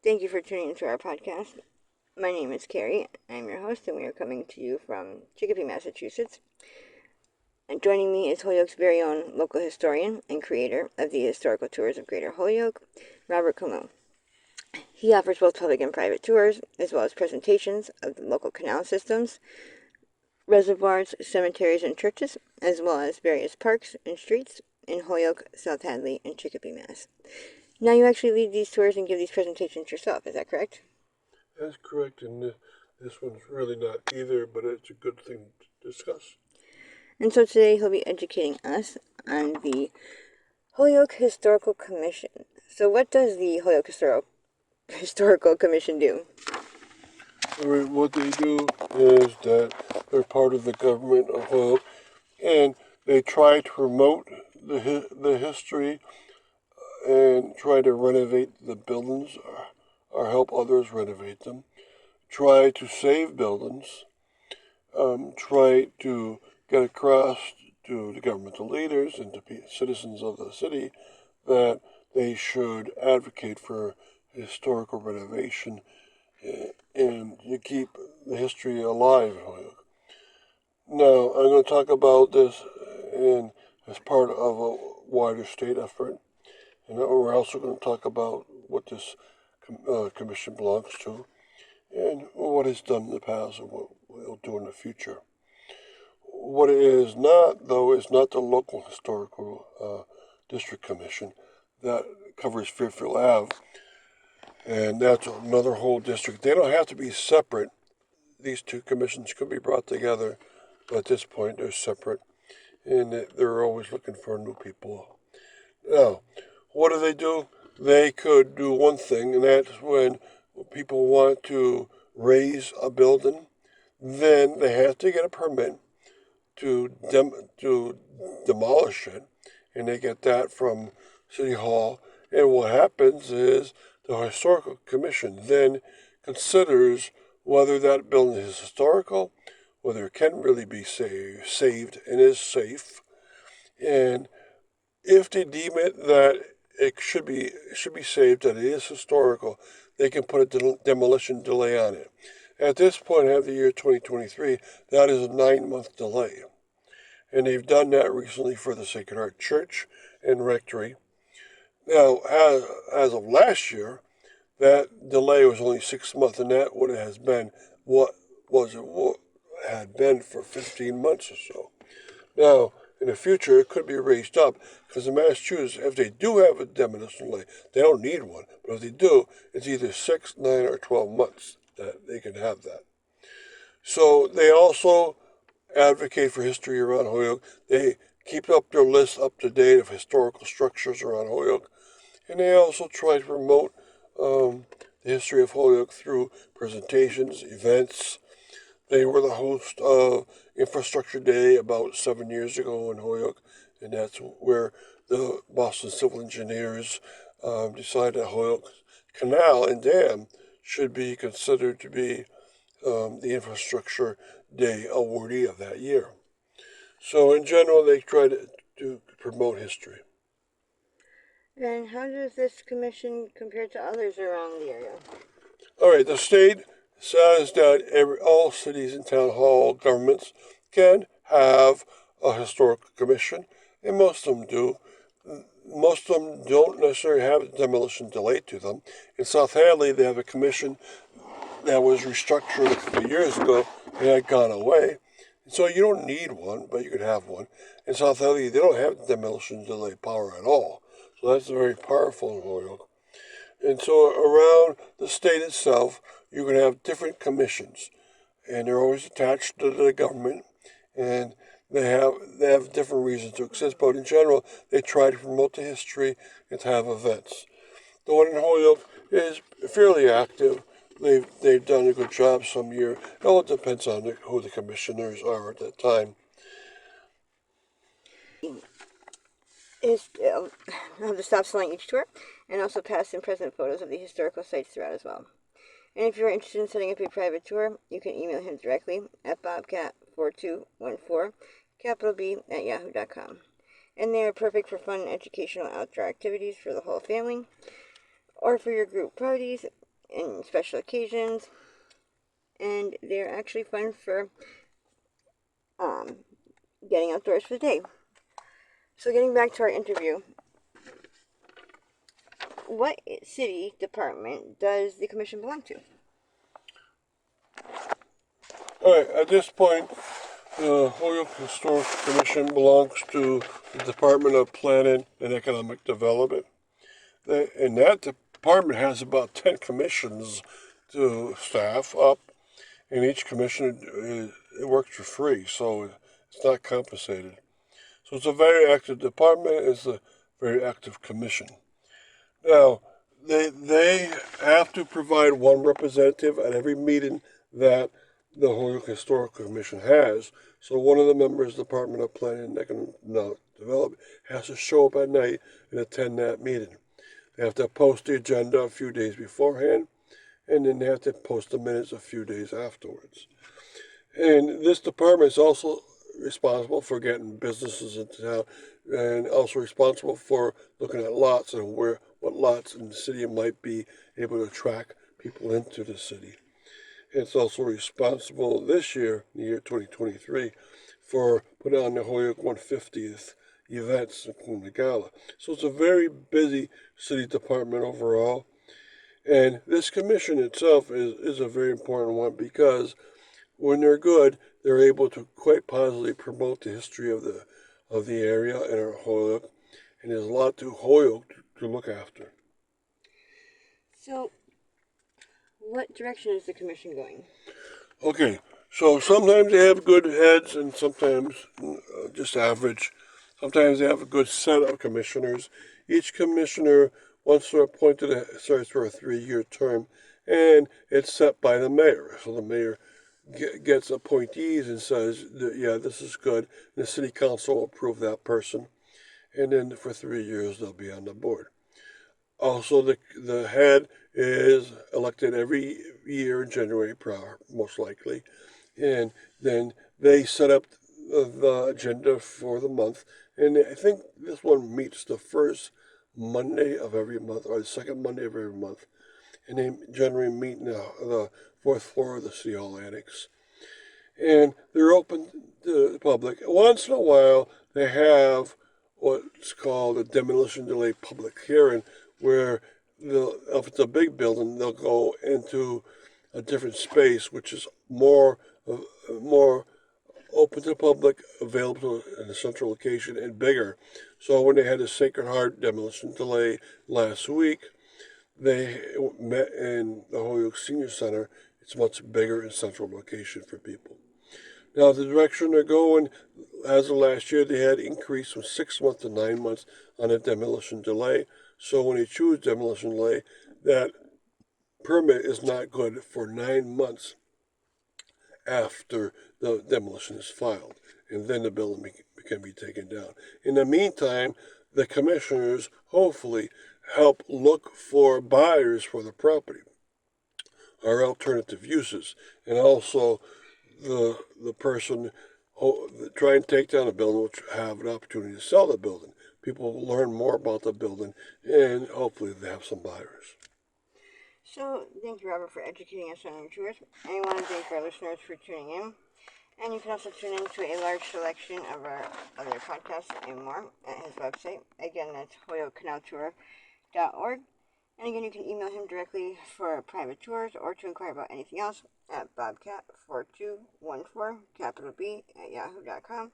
Thank you for tuning into our podcast. My name is Carrie. I'm your host, and we are coming to you from Chicopee, Massachusetts. And joining me is Holyoke's very own local historian and creator of the historical tours of Greater Holyoke, Robert Como. He offers both public and private tours, as well as presentations of the local canal systems, reservoirs, cemeteries, and churches, as well as various parks and streets in Holyoke, South Hadley, and Chicopee, Mass. Now you actually lead these tours and give these presentations yourself, is that correct? That's correct, and this one's really not either, but it's a good thing to discuss. And so today he'll be educating us on the Holyoke Historical Commission. So what does the Holyoke Historical Commission do? What they do is that they're part of the government of Holyoke, and they try to promote the history and try to renovate the buildings or help others renovate them. Try to save buildings. Try to get across to the governmental leaders and to citizens of the city that they should advocate for historical renovation and you keep the history alive in Holyoke. Now, I'm going to talk about this as part of a wider state effort, and we're also going to talk about what this commission belongs to and what it's done in the past and what we'll do in the future. What it is not, though, is not the local historical district commission that covers Fairfield Ave, and that's another whole district. They don't have to be separate. These two commissions could be brought together, but at this point they're separate, and they're always looking for new people. Now, what do? They could do one thing, and that's when people want to raise a building, then they have to get a permit to demolish it, and they get that from City Hall. And what happens is the historical commission then considers whether that building is historical, whether it can really be saved and is safe, and if they deem it that it should be saved, that it is historical, they can put a demolition delay on it. At this point, after the year 2023, that is a 9-month delay. And they've done that recently for the Sacred Heart Church and Rectory. Now, as of last year, that delay was only 6 months, and that would have been what had been for 15 months or so. Now, in the future, it could be raised up because in Massachusetts, if they do have a demolition delay, they don't need one. But if they do, it's either 6, 9, or 12 months that they can have that. So they also advocate for history around Holyoke. They keep up their list up to date of historical structures around Holyoke. And they also try to promote the history of Holyoke through presentations, events. They were the host of Infrastructure Day about 7 years ago in Holyoke, and that's where the Boston civil engineers decided that Holyoke Canal and Dam should be considered to be the Infrastructure Day awardee of that year. So in general, they try to promote history. And how does this commission compare to others around the area? All right, the state says that all cities and town hall governments can have a historical commission, and most of them do. Most of them don't necessarily have a demolition delay to them. In South Hadley, they have a commission that was restructured a couple of years ago and had gone away. So you don't need one, but you could have one. In South Hadley, they don't have demolition delay power at all. So that's very powerful in Holyoke. And so around the state itself, you can have different commissions, and they're always attached to the government, and they have different reasons to exist. But in general, they try to promote the history and to have events. The one in Holyoke is fairly active. They've done a good job some year. It all depends on who the commissioners are at that time. I'll have the stop sign each tour, and also past and present photos of the historical sites throughout as well. And if you're interested in setting up a private tour, you can email him directly at bobcat4214, capital B, at yahoo.com. And they are perfect for fun and educational outdoor activities for the whole family, or for your group parties, in special occasions, and they're actually fun for um, getting outdoors for the day. So getting back to our interview, what city department does the commission belong to? All right, at this point, the Holyoke Historic Commission belongs to the Department of Planning and Economic Development. And that department has about 10 commissions to staff up, and each commission it works for free, so it's not compensated. So it's a very active department. It's a very active commission. Now, they have to provide one representative at every meeting that the Holyoke Historical Commission has. So one of the members of the Department of Planning and Economic Development has to show up at night and attend that meeting. They have to post the agenda a few days beforehand, and then they have to post the minutes a few days afterwards. And this department is also responsible for getting businesses into town, and also responsible for looking at lots and what lots in the city might be able to attract people into the city. It's also responsible this year, the year 2023, for putting on the Holyoke 150th events, including the gala. So it's a very busy city department overall. And this commission itself is a very important one because when they're good, they're able to quite positively promote the history of the area and our Holyoke, and there's a lot to Holyoke to look after. So, what direction is the commission going? Okay, so sometimes they have good heads, and sometimes just average. Sometimes they have a good set of commissioners. Each commissioner, once they're appointed, starts for a 3-year term, and it's set by the mayor. So the mayor gets appointees and says, yeah, this is good. And the city council will approve that person. And then for 3 years, they'll be on the board. Also, the head is elected every year in January, most likely. And then they set up the agenda for the month. And I think this one meets the first Monday of every month or the second Monday of every month. And they generally meet in the fourth floor of the City Hall Annex, and they're open to the public. Once in a while, they have what's called a demolition delay public hearing, where if it's a big building, they'll go into a different space, which is more open to the public, available in a central location, and bigger. So when they had the Sacred Heart demolition delay last week, they met in the Holyoke Senior Center. It's much bigger and central location for people. Now, the direction they're going, as of last year, they had increased from 6 months to 9 months on a demolition delay. So when they choose demolition delay, that permit is not good for 9 months after the demolition is filed, and then the building can be taken down. In the meantime, the commissioners hopefully help look for buyers for the property or alternative uses, and also the person try and take down a building will have an opportunity to sell the building. People will learn more about the building, and hopefully they have some buyers. So, thank you, Robert, for educating us on your tours. And we want to thank our listeners for tuning in. And you can also tune in to a large selection of our other podcasts and more at his website. Again, that's hoyokenaltour.org. And again, you can email him directly for private tours or to inquire about anything else at bobcat4214, capital B, at yahoo.com.